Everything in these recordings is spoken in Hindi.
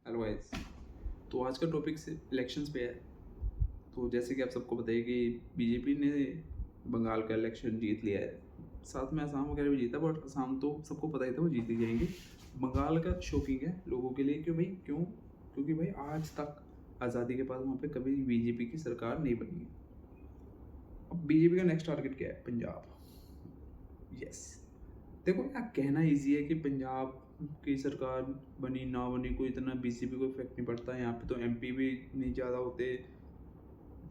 Hello guys. तो आज का टॉपिक से इलेक्शंस पे है। तो जैसे कि आप सबको पता है कि बीजेपी ने बंगाल का इलेक्शन जीत लिया है, साथ में असम वगैरह भी जीता, बट असम तो सबको पता ही था वो जीत ही जाएंगे। बंगाल का शॉकिंग है लोगों के लिए, क्यों? क्योंकि भाई आज तक आज़ादी के बाद वहाँ पे कभी बीजेपी की सरकार नहीं बनी है। अब बीजेपी का नेक्स्ट टारगेट क्या है? पंजाब। यस। देखो यार, कहना इजी है कि पंजाब की सरकार बनी ना बनी कोई इतना बीजेपी को इफेक्ट नहीं पड़ता, यहाँ पे तो एमपी भी नहीं ज़्यादा होते।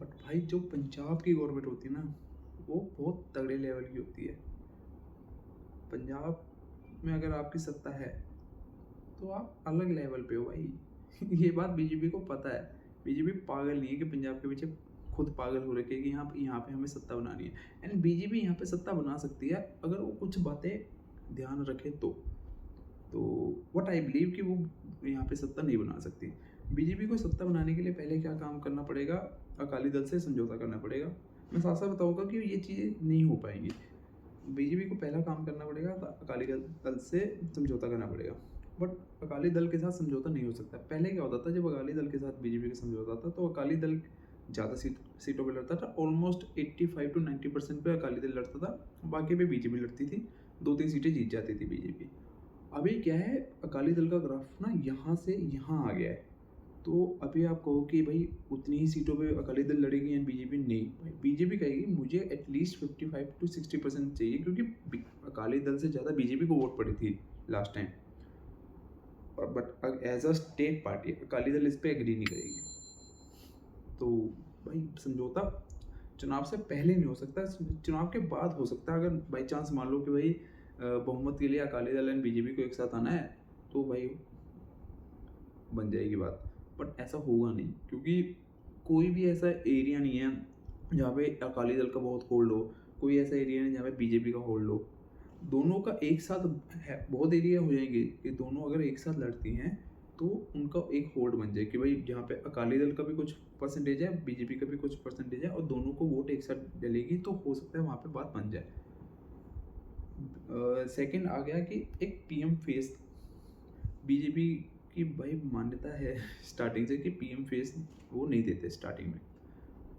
बट भाई जो पंजाब की गवर्नमेंट होती है ना, वो बहुत तगड़े लेवल की होती है। पंजाब में अगर आपकी सत्ता है तो आप अलग लेवल पे हो भाई। ये बात बीजेपी को पता है। बीजेपी पागल नहीं है कि पंजाब के पीछे खुद पागल हो रखे है कि यहाँ पे हमें सत्ता बनानी है। एंड बीजेपी यहाँ पे सत्ता बना सकती है अगर वो कुछ बातें ध्यान रखे तो व्हाट आई बिलीव कि वो यहाँ पे सत्ता नहीं बना सकती। बीजेपी को सत्ता बनाने के लिए पहले क्या काम करना पड़ेगा? अकाली दल से समझौता करना पड़ेगा। मैं साथ साथ बताऊंगा कि ये चीज़ें नहीं हो पाएंगी। बीजेपी को पहला काम करना पड़ेगा, अकाली दल से समझौता करना पड़ेगा। बट अकाली दल के साथ समझौता नहीं हो सकता। पहले क्या होता था, जब अकाली दल के साथ बीजेपी का समझौता था तो अकाली दल ज़्यादा सीटों पे लड़ता था। ऑलमोस्ट 85 to 90% पे अकाली दल लड़ता था, बाकी पे बीजेपी लड़ती थी। 2-3 सीटें जीत जाती थी बीजेपी। अभी क्या है, अकाली दल का ग्राफ ना यहाँ से यहाँ आ गया है। तो अभी आप कहो कि भाई उतनी ही सीटों पे अकाली दल लड़ेगी या बीजेपी? नहीं भाई, बीजेपी कहेगी मुझे एटलीस्ट 55 to 60% चाहिए, क्योंकि अकाली दल से ज़्यादा बीजेपी को वोट पड़ी थी last time. But as a state party Akali Dal इस पर एग्री नहीं करेगी। तो भाई समझौता चुनाव से पहले नहीं हो सकता, चुनाव के बाद हो सकता है। अगर बाई चांस मान लो कि भाई बहुमत के लिए अकाली दल एंड बीजेपी को एक साथ आना है तो भाई बन जाएगी बात। बट ऐसा होगा नहीं, क्योंकि कोई भी ऐसा एरिया नहीं है जहाँ पे अकाली दल का बहुत होल्ड हो, कोई ऐसा एरिया नहीं जहाँ पे बीजेपी का होल्ड हो। दोनों का एक साथ है, बहुत एरिया हो जाएंगे कि दोनों अगर एक साथ लड़ती हैं तो उनका एक होल्ड बन जाए कि भाई जहाँ पे अकाली दल का भी कुछ परसेंटेज है, बीजेपी का भी कुछ परसेंटेज है, और दोनों को वोट एक साथ डलेगी तो हो सकता है वहाँ पे बात बन जाए। सेकंड आ गया कि एक पीएम फेस। बीजेपी की भाई मान्यता है स्टार्टिंग से कि पीएम फेस वो नहीं देते स्टार्टिंग में।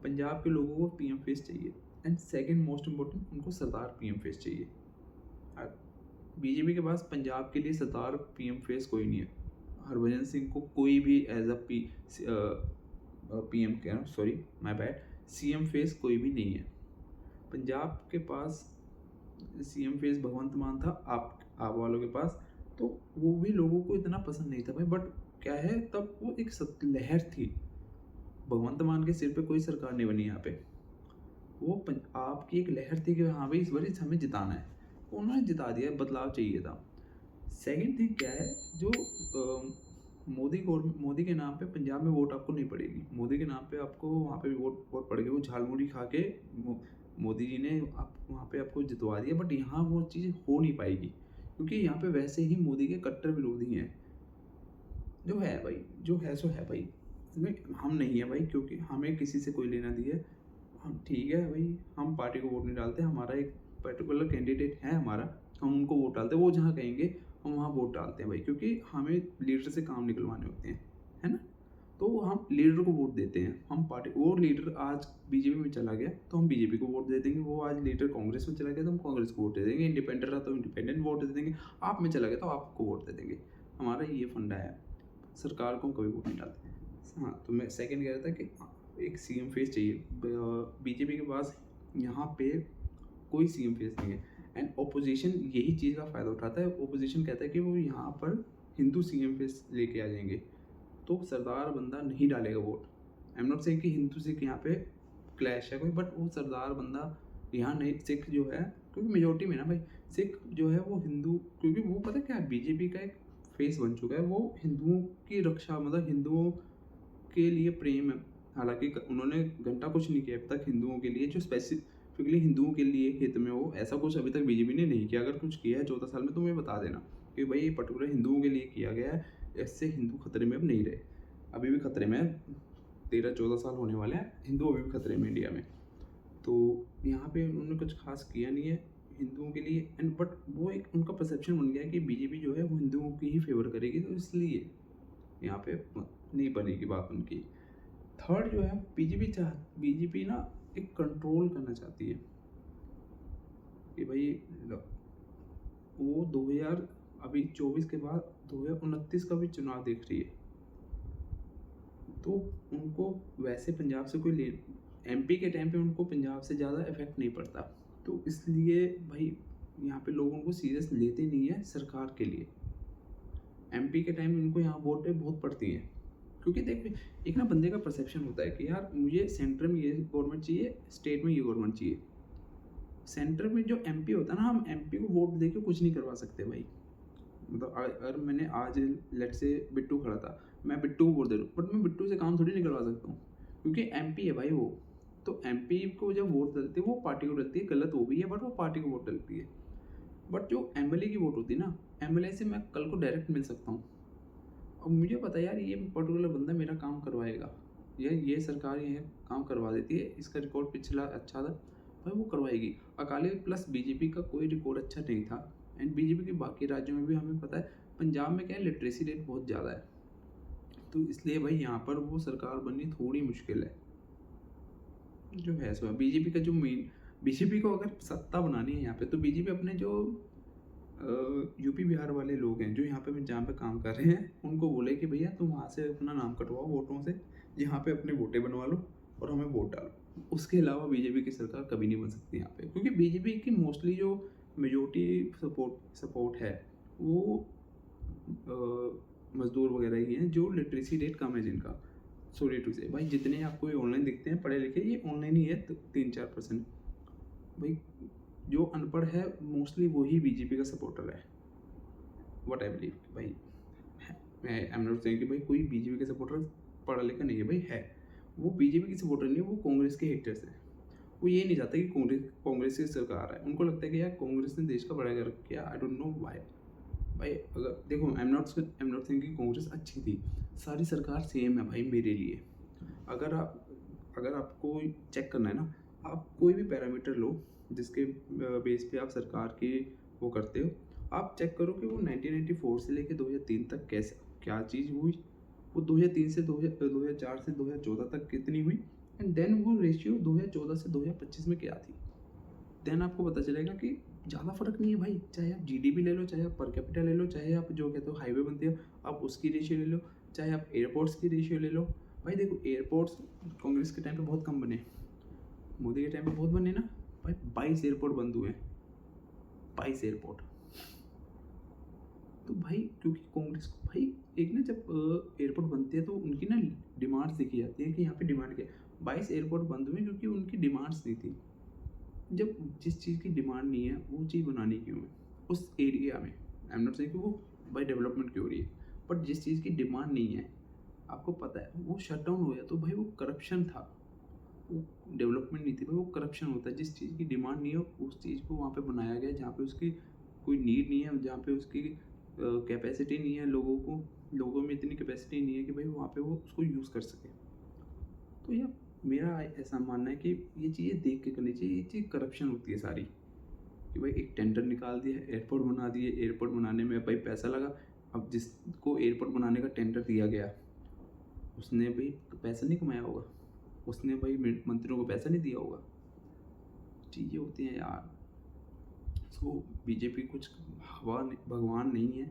पंजाब के लोगों को पीएम फेस चाहिए। एंड सेकंड मोस्ट इम्पोर्टेंट, उनको सरदार पीएम फेस चाहिए। बीजेपी के पास पंजाब के लिए सरदार पीएम फेस कोई नहीं है। हरभजन सिंह को कोई भी एज अ पीएम कह रहा हूँ, sorry my bad, CM face कोई भी नहीं है पंजाब के पास। सीएम फेस भगवंत मान था आप वालों के पास, तो वो भी लोगों को इतना पसंद नहीं था भाई। बट क्या है, तब वो एक लहर थी। भगवंत मान के सिर पे कोई सरकार नहीं बनी यहाँ पे। वो आपकी एक लहर थी कि हाँ भाई इस बार हमें जिताना है। उन्होंने जिता दिया, बदलाव चाहिए था। सेकंड थिंग क्या है, जो मोदी के नाम पे पंजाब में वोट आपको नहीं पड़ेगी। मोदी के नाम पे आपको वहाँ पे भी वोट वोट पड़ गए। वो झालमुड़ी खा के मोदी जी ने आप वहाँ पे आपको जितवा दिया। बट यहाँ वो चीज़ हो नहीं पाएगी, क्योंकि यहाँ पे वैसे ही मोदी के कट्टर विरोधी हैं। जो है भाई, जो है सो है भाई। इसमें हम नहीं है भाई, क्योंकि हमें किसी से कोई लेना नहीं है। हम ठीक है भाई, हम पार्टी को वोट नहीं डालते। हमारा एक पर्टिकुलर कैंडिडेट है हमारा, हम उनको वोट डालते हैं। वो जहाँ कहेंगे हम वहाँ वोट डालते हैं भाई, क्योंकि हमें लीडर से काम निकलवाने होते हैं, है ना। तो हम लीडर को वोट देते हैं। हम पार्टी, वो लीडर आज बीजेपी में चला गया तो हम बीजेपी को वोट दे देंगे। वो आज लीडर कांग्रेस में चला गया तो हम कांग्रेस को वोट दे देंगे। इंडिपेंडेंट रहा तो इंडिपेंडेंट वोट दे देंगे। आप में चला गया तो आपको वोट दे देंगे। हमारा ये फंडा है, सरकार को हम कभी वोट नहीं डालते। हाँ, तो मैं सेकंड कह रहा था कि एक सीएम फेस चाहिए। बीजेपी के पास यहाँ पे कोई सीएम फेस नहीं है। एंड ओपोजिशन यही चीज़ का फ़ायदा उठाता है। ओपोजिशन कहता है कि वो यहाँ पर हिंदू सीएम फेस लेके आ जाएंगे, तो सरदार बंदा नहीं डालेगा vote. I am not saying कि हिंदू सिख यहाँ पे क्लैश है कोई, बट वो सरदार बंदा यहाँ नहीं। सिख जो है, क्योंकि मेजोरिटी में ना भाई सिख जो है वो हिंदू, क्योंकि वो पता क्या है, बीजेपी का एक फेस बन चुका है। वो हिंदुओं की रक्षा, मतलब हिंदुओं के लिए प्रेम है। हालांकि उन्होंने घंटा कुछ नहीं किया अब तक हिंदुओं के लिए, जो स्पेसिफिकली हिंदुओं के लिए हित में हो, ऐसा कुछ अभी तक बीजेपी ने नहीं किया। अगर कुछ किया है 14 साल में तो मुझे बता देना कि भाई ये पर्टिकुलर हिंदुओं के लिए किया गया है। इससे हिंदू खतरे में अब नहीं रहे, अभी भी खतरे में। 13-14 साल होने वाले हैं, हिंदू अभी भी खतरे में इंडिया में। तो यहाँ पे उन्होंने कुछ खास किया नहीं है हिंदुओं के लिए। एंड बट वो एक उनका परसेप्शन बन गया है कि बीजेपी जो है वो हिंदुओं की ही फेवर करेगी, तो इसलिए यहाँ पे नहीं बनेगी बात उनकी। थर्ड जो है बीजेपी ना एक कंट्रोल करना चाहती है कि भाई वो 2000 अभी 24 के बाद 2029 का भी चुनाव देख रही है, तो उनको वैसे पंजाब से कोई एमपी के टाइम पे उनको पंजाब से ज़्यादा इफेक्ट नहीं पड़ता, तो इसलिए भाई यहाँ पे लोगों को सीरियस लेते नहीं है सरकार के लिए। एमपी के टाइम उनको यहाँ वोटें बहुत पड़ती हैं, क्योंकि देख एक ना बंदे का परसेप्शन होता है कि यार मुझे सेंटर में ये गवर्नमेंट चाहिए, स्टेट में ये गवर्नमेंट चाहिए। सेंटर में जो एमपी होता है ना, हम एमपी को वोट दे के कुछ नहीं करवा सकते भाई। मतलब अगर मैंने आज लेट से बिट्टू खड़ा था, मैं बिट्टू को वोट दे रहा हूँ, बट मैं बिट्टू से काम थोड़ी नहीं करवा सकता हूँ, क्योंकि एमपी है भाई वो। तो एमपी को जब वोट डलती है वो पार्टी को डलती है, गलत वो भी है बट वो पार्टी को वोट डलती है। बट जो एमएलए की वोट होती है ना, एमएलए से मैं कल को डायरेक्ट मिल सकता हूँ और मुझे पता है यार ये पर्टिकुलर बंदा मेरा काम करवाएगा, ये सरकार ये काम करवा देती है, इसका रिकॉर्ड पिछला अच्छा था भाई, वो करवाएगी। अकाली प्लस बीजेपी का कोई रिकॉर्ड अच्छा नहीं था, एंड बीजेपी के बाकी राज्यों में भी हमें पता है, पंजाब में क्या है लिटरेसी रेट बहुत ज़्यादा है, तो इसलिए भाई यहाँ पर वो सरकार बननी थोड़ी मुश्किल है जो है। सो बीजेपी का जो मेन, बीजेपी को अगर सत्ता बनानी है यहाँ पे, तो बीजेपी अपने जो यूपी बिहार वाले लोग हैं जो यहाँ पे जहाँ पे काम कर रहे हैं उनको बोले कि भैया तुम वहाँ से अपना नाम कटवाओ वोटों से, यहाँ पे अपने वोटें बनवा लो और हमें वोट डालो। उसके अलावा बीजेपी की सरकार कभी नहीं बन सकती यहाँ पे, क्योंकि बीजेपी की मोस्टली जो मेजोरिटी सपोर्ट है वो मजदूर वगैरह ही हैं जो लिटरेसी रेट कम है जिनका। सॉरी टू से भाई, जितने आपको ये ऑनलाइन दिखते हैं पढ़े लिखे, ये ऑनलाइन ही है 3-4% भाई। जो अनपढ़ है मोस्टली वही बीजेपी का सपोर्टर है, व्हाट आई बिलीव भाई। मैं आई एम नॉट सेइंग कि भाई कोई बीजेपी का सपोर्टर पढ़ा लिखा नहीं है भाई, है वो बीजेपी की सपोर्टर नहीं है, वो कांग्रेस के हेटर्स हैं। वो ये नहीं चाहते कि कांग्रेस की सरकार है, उनको लगता है कि यार कांग्रेस ने देश का बड़ा कर किया, आई डोंट नो व्हाई भाई। अगर देखो आई एम नॉट सेइंग कि कांग्रेस अच्छी थी, सारी सरकार सेम है भाई मेरे लिए। अगर आपको चेक करना है ना, आप कोई भी पैरामीटर लो जिसके बेस पे आप सरकार की वो करते हो, आप चेक करो कि वो 1994 से लेके 2003 तक कैसे क्या चीज़ हुई, वो 2003 से 2004 से 2014 तक कितनी हुई, एंड देन वो रेशियो 2014 से 2025 में क्या थी। देन आपको पता चलेगा कि ज़्यादा फर्क नहीं है भाई, चाहे आप जीडीपी ले लो, चाहे आप पर कैपिटा ले लो, चाहे आप जो कहते हो हाईवे बनते हो आप उसकी रेशियो ले लो, चाहे आप एयरपोर्ट्स की रेशियो ले लो। भाई देखो एयरपोर्ट्स कांग्रेस के टाइम पे बहुत कम बने, मोदी के टाइम पे बहुत बने ना भाई, 22 एयरपोर्ट बंद हुए, 22 एयरपोर्ट। तो भाई क्योंकि कांग्रेस को भाई एक ना जब एयरपोर्ट बनते हैं तो उनकी ना डिमांड्स देखी जाती है कि यहाँ पे डिमांड क्या है। 22 एयरपोर्ट बंद हुए क्योंकि उनकी डिमांड्स नहीं थी। जब जिस चीज़ की डिमांड नहीं है वो चीज़ बनानी क्यों है उस एरिया में। आई एम नॉट सेइंग कि वो भाई डेवलपमेंट क्यों हो रही है, बट जिस चीज़ की डिमांड नहीं है आपको पता है वो शट डाउन हो गया, तो भाई वो करप्शन था, वो डेवलपमेंट नहीं थी भाई, वो करप्शन होता है। जिस चीज़ की डिमांड नहीं है उस चीज़ को वहाँ पे बनाया गया जहाँ पे उसकी कोई नीड नहीं है, जहाँ पे उसकी कैपेसिटी नहीं है, लोगों में इतनी कैपेसिटी नहीं है कि भाई वहाँ पे वो उसको यूज़ कर सके। तो ये मेरा ऐसा मानना है कि ये चीज़ें देख के करनी चाहिए। ये चीज़ करप्शन होती है सारी कि भाई एक टेंडर निकाल दिया, एयरपोर्ट बना दिए, एयरपोर्ट बनाने में भाई पैसा लगा, अब जिसको एयरपोर्ट बनाने का टेंडर दिया गया उसने भाई पैसा नहीं कमाया होगा, उसने भाई मंत्रियों को पैसा नहीं दिया होगा। चीज़ें होती हैं यार। सो बीजेपी कुछ भगवान नहीं है,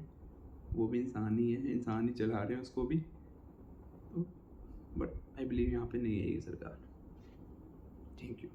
वो भी इंसान ही है, इंसान ही चला रहे हैं उसको भी। तो बट आई बिलीव यहाँ पे नहीं है ये सरकार। Thank you.